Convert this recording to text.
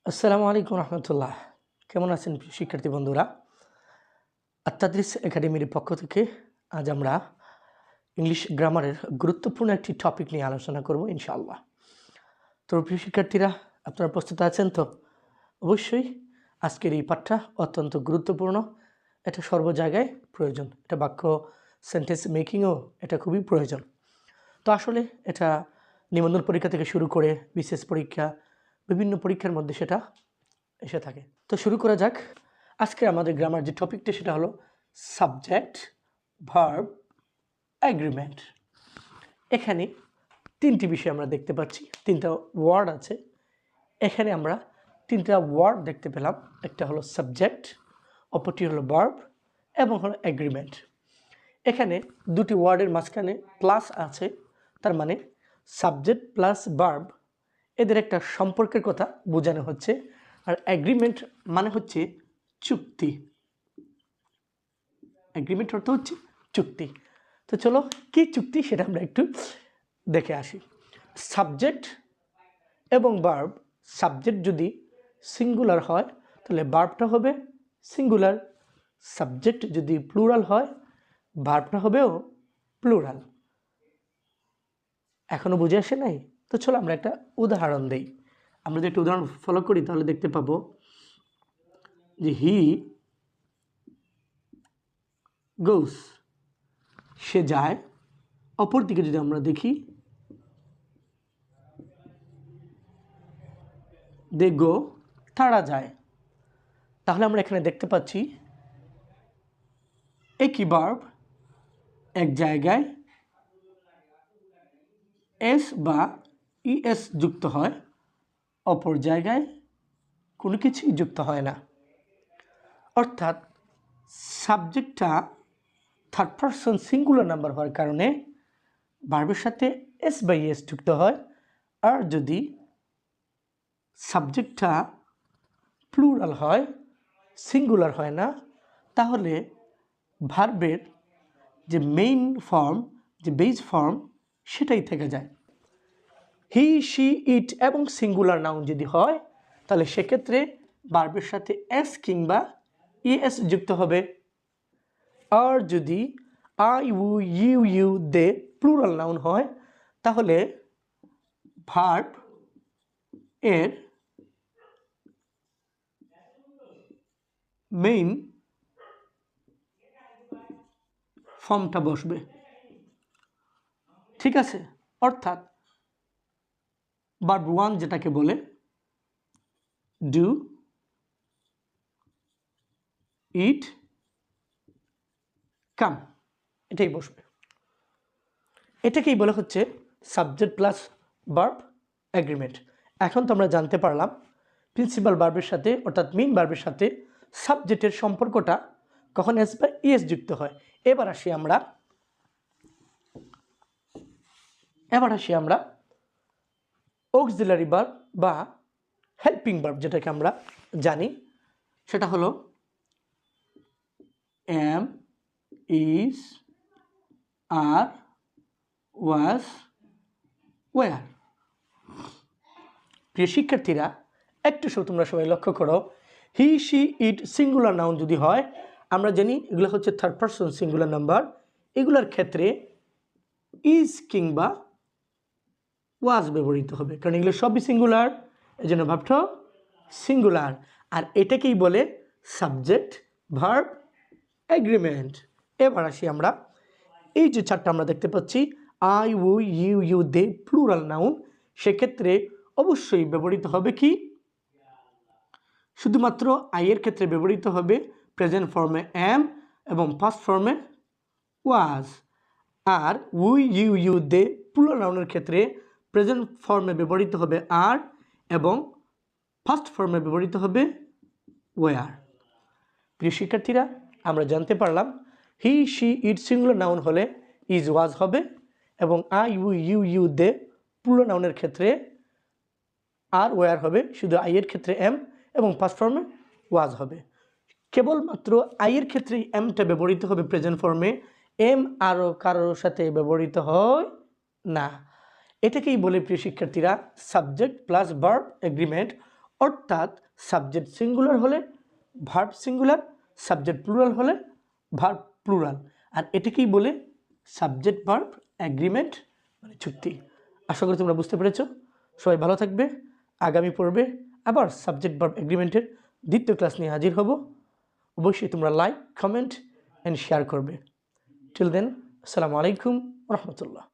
আসসালামু আলাইকুম রহমতুল্লাহ। কেমন আছেন শিক্ষার্থী বন্ধুরা? আত্মাদ্রিস একাডেমির পক্ষ থেকে আজ আমরা ইংলিশ গ্রামারের গুরুত্বপূর্ণ একটি টপিক নিয়ে আলোচনা করব ইনশাআল্লাহ। তো প্রিয় শিক্ষার্থীরা, আপনারা প্রস্তুত আছেন তো? অবশ্যই আজকের এই পাঠটা অত্যন্ত গুরুত্বপূর্ণ। এটা সর্ব জায়গায় প্রয়োজন। এটা বাক্য সেন্টেন্স মেকিংও এটা খুবই প্রয়োজন। তো আসলে এটা নিবন্ধন পরীক্ষা থেকে শুরু করে বিশেষ পরীক্ষা, বিভিন্ন পরীক্ষার মধ্যে সেটা এসে থাকে। তো শুরু করা যাক। আজকে আমাদের গ্রামার যে টপিকটা সেটা হলো সাবজেক্ট, ভার্ব, এগ্রিমেন্ট। এখানে তিনটি বিষয় আমরা দেখতে পাচ্ছি, তিনটা ওয়ার্ড আছে। এখানে আমরা তিনটা ওয়ার্ড দেখতে পেলাম। একটা হলো সাবজেক্ট, অপরটি হলো ভার্ব এবং হলো এগ্রিমেন্ট। এখানে দুটি ওয়ার্ডের মাঝখানে প্লাস আছে, তার মানে সাবজেক্ট প্লাস ভার্ব এদের একটা সম্পর্কের কথা বোঝানো হচ্ছে। আর এগ্রিমেন্ট মানে হচ্ছে চুক্তি। এগ্রিমেন্ট অর্থ হচ্ছে চুক্তি। তো চলো কি চুক্তি সেটা আমরা একটু দেখে আসি। সাবজেক্ট এবং ভার্ব, সাবজেক্ট যদি সিঙ্গুলার হয় তাহলে ভার্বটা হবে সিঙ্গুলার, সাবজেক্ট যদি প্লুরাল হয় ভার্বটা হবেও প্লুরাল। এখনো বুঝে আসে নাই? তো চলো আমরা একটা উদাহরণ দেই। আমরা যদি একটা উদাহরণ ফলো করি তাহলে দেখতে পাবো যে হি গোস, সে যায়। অপরদিকে যদি আমরা দেখি দে গো, তারা যায়। তাহলে আমরা এখানে দেখতে পাচ্ছি একই ভার্ব এক জায়গায় এস বা ইএস যুক্ত হয়, অপর জায়গায় কোনো কিছুই যুক্ত হয় না। অর্থাৎ সাবজেক্টটা থার্ড পারসন সিঙ্গুলার নাম্বার হওয়ার কারণে ভার্বের সাথে এস বাই এস যুক্ত হয়। আর যদি সাবজেক্টটা প্লুরাল হয়, সিঙ্গুলার হয় না, তাহলে ভার্বের যে মেইন ফর্ম, যে বেজ ফর্ম, সেটাই থেকে যায়। হি, শি, ইট এবং সিঙ্গুলার নাউন যদি হয় তাহলে সেক্ষেত্রে ভার্বের সাথে এস কিংবা ইএস যুক্ত হবে। আর যদি I, you, you, they plural noun হয় তাহলে ভার্ব এর মেইন ফর্মটা বসবে। ঠিক আছে? অর্থাৎ ভার্ব ওয়ান যেটাকে বলে ডু, ইট, কাম, এটাই বসবে। এটাকেই বলা হচ্ছে সাবজেক্ট প্লাস ভার্ব এগ্রিমেন্ট। এখন তো আমরা জানতে পারলাম প্রিন্সিপাল ভার্বের সাথে অর্থাৎ মেইন ভার্বের সাথে সাবজেক্টের সম্পর্কটা কখন এস বা ইএস যুক্ত হয়। এবার আসি আমরা অক্সিলারি ভার্ব বা হেল্পিং ভার্ব যেটাকে আমরা জানি, সেটা হলো am, is, are, was, were. প্রিয় শিক্ষার্থীরা, একটু তোমরা সবাই লক্ষ্য করো, he, she, it singular noun যদি হয়, আমরা জানি এগুলো হচ্ছে থার্ড পারসন সিঙ্গুলার নাম্বার। এগুলোর ক্ষেত্রে ইজ কিংবা ওয়াজ ব্যবহৃত হবে, কারণ এগুলো সবই সিঙ্গুলার, এই জন্য ভাবটা সিঙ্গুলার। আর এটাকেই বলে সাবজেক্ট ভার্ব এগ্রিমেন্ট। এবার আসি আমরা এই যে চারটা আমরা দেখতে পাচ্ছি I, you, you, they plural noun, সেক্ষেত্রে অবশ্যই ব্যবহৃত হবে কি? শুধুমাত্র আই এর ক্ষেত্রে ব্যবহৃত হবে প্রেজেন্ট ফর্মে এম এবং পাস্ট ফর্মে ওয়াজ। আর ইউ, দে প্লুরাল নাউনের ক্ষেত্রে প্রেজেন্ট ফর্মে ব্যবহৃত হবে আর এবং ফার্স্ট ফর্মে ব্যবহৃত হবে ওয়ার। প্রিয় শিক্ষার্থীরা, আমরা জানতে পারলাম হি, শি, ইট সিঙ্গুলার নাউন হলে ইজ, ওয়াজ হবে এবং আই, ইউ, দে প্লুরাল নাউনের ক্ষেত্রে আর ওয়ার হবে, শুধু আই এর ক্ষেত্রে এম এবং পাস্ট ফর্মে ওয়াজ হবে। কেবলমাত্র আই এর ক্ষেত্রে এমটা ব্যবহৃত হবে প্রেজেন্ট ফর্মে, এম আরও কারোর সাথে ব্যবহৃত হয় না। এটাকেই বলে প্রিয় শিক্ষার্থীরা সাবজেক্ট প্লাস ভার্ব এগ্রিমেন্ট। অর্থাৎ সাবজেক্ট সিঙ্গুলার হলে ভার্ব সিঙ্গুলার, সাবজেক্ট প্লুরাল হলে ভার্ব প্লুরাল। আর এটাকেই বলে সাবজেক্ট ভার্ব এগ্রিমেন্ট, মানে চুক্তি। আশা করি তোমরা বুঝতে পেরেছ। সবাই ভালো থাকবে। আগামী পর্বে আবার সাবজেক্ট ভার্ব এগ্রিমেন্টের দ্বিতীয় ক্লাস নিয়ে হাজির হব। অবশ্যই তোমরা লাইক, কমেন্ট অ্যান্ড শেয়ার করবে। টিল দেন, আসসালামু আলাইকুম রহমতুল্লাহ।